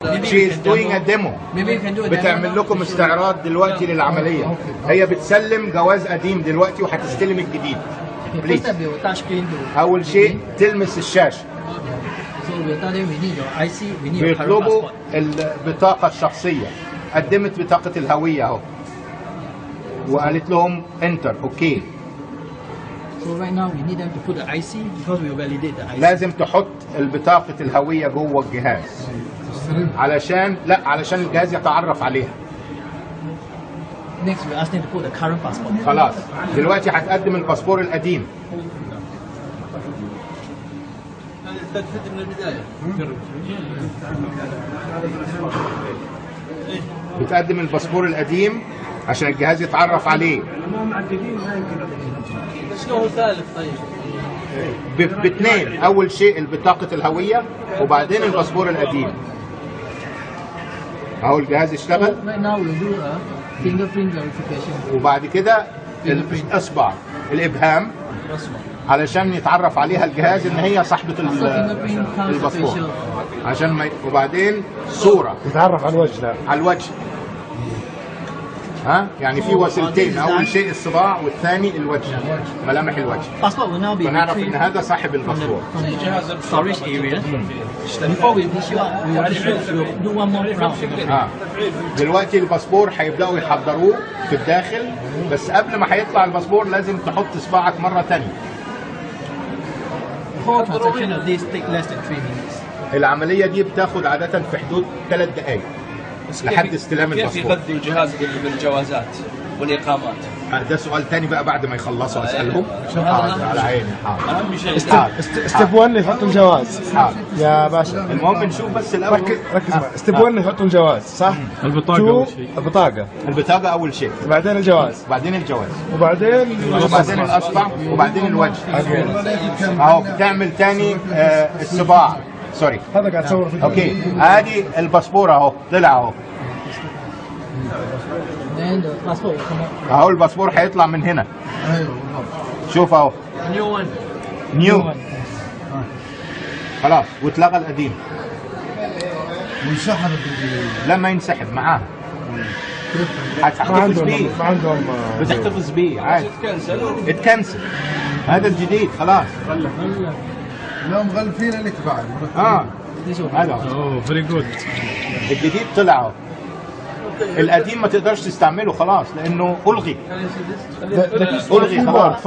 She is doing a demo. بتعمل لكم استعراض دلوقتي للعملية. هي بتسلم جواز قديم دلوقتي وهتستلم الجديد. Please. أول شيء تلمس الشاشة. بيطلبوا البطاقة الشخصية. قدمت بطاقة الهوية أهو. وقالت لهم انتر اوكي. So right now we need them to put the IC because we will validate the IC. لازم تحط البطاقة الهوية جوه الجهاز. علشان الجهاز يتعرف عليها. Next we ask them to put the current passport. خلاص دلوقتي هتقدم الباسبور القديم. بتقدم الباسبور القديم عشان الجهاز يتعرف عليه. شنو ثالث طيب؟ باثنين، اول شيء البطاقة الهوية وبعدين الباسبور القديم. اهو الجهاز اشتغل. Right now we'll do a fingerprint verification. وبعد كده الاصبع الابهام علشان يتعرف عليها الجهاز ان هي صاحبة الباسبور. عشان ما وبعدين صورة يتعرف على الوجه. لا على الوجه. ها يعني في وسيلتين، اول شيء الصباع والثاني الوجه، ملامح الوجه. فنعرف ان هذا صاحب الباسبور. Storage area. Before we issue up, we will do one more round. دلوقتي الباسبور هيبداوا يحضروه في الداخل، بس قبل ما هيطلع الباسبور لازم تحط صباعك مرة ثانية. The whole transaction of this take less than 3 minutes. العملية دي بتاخد عادة في حدود 3 دقائق لحد استلام الباسبور. كيف يغذوا الجهاز بالجوازات والإقامات؟ ده سؤال تاني بقى بعد ما يخلصوا اسألهم. على عيني. حاضر. أهم شيء ستيب 1 يحطوا الجواز. حاضر يا باشا المهم نشوف بس الأول. ركز معي. ستيب 1 يحطوا الجواز صح؟ البطاقة أول شيء. البطاقة أول شيء. بعدين الجواز. بعدين الجواز. وبعدين الأصبع وبعدين الوجه. أهو بتعمل تاني الصباع. سوري. هذا قاعد تصور فيديو. اوكي ادي الباسبور اهو طلع اهو. اهو الباسبور هيطلع من هنا. شوف اهو. نيو. خلاص واتلغى القديم. وانسحب لما ينسحب معاه. هتحتفظ بيه. ما عندهم بتحتفظ بيه عادي. اتكنسل. هذا الجديد خلاص. لا مغلفين اللي تبعي. هذا اوه فيري جود. الجديد طلع اهو. القديم ما تقدرش تستعمله خلاص لانه الغي. الغي خلاص.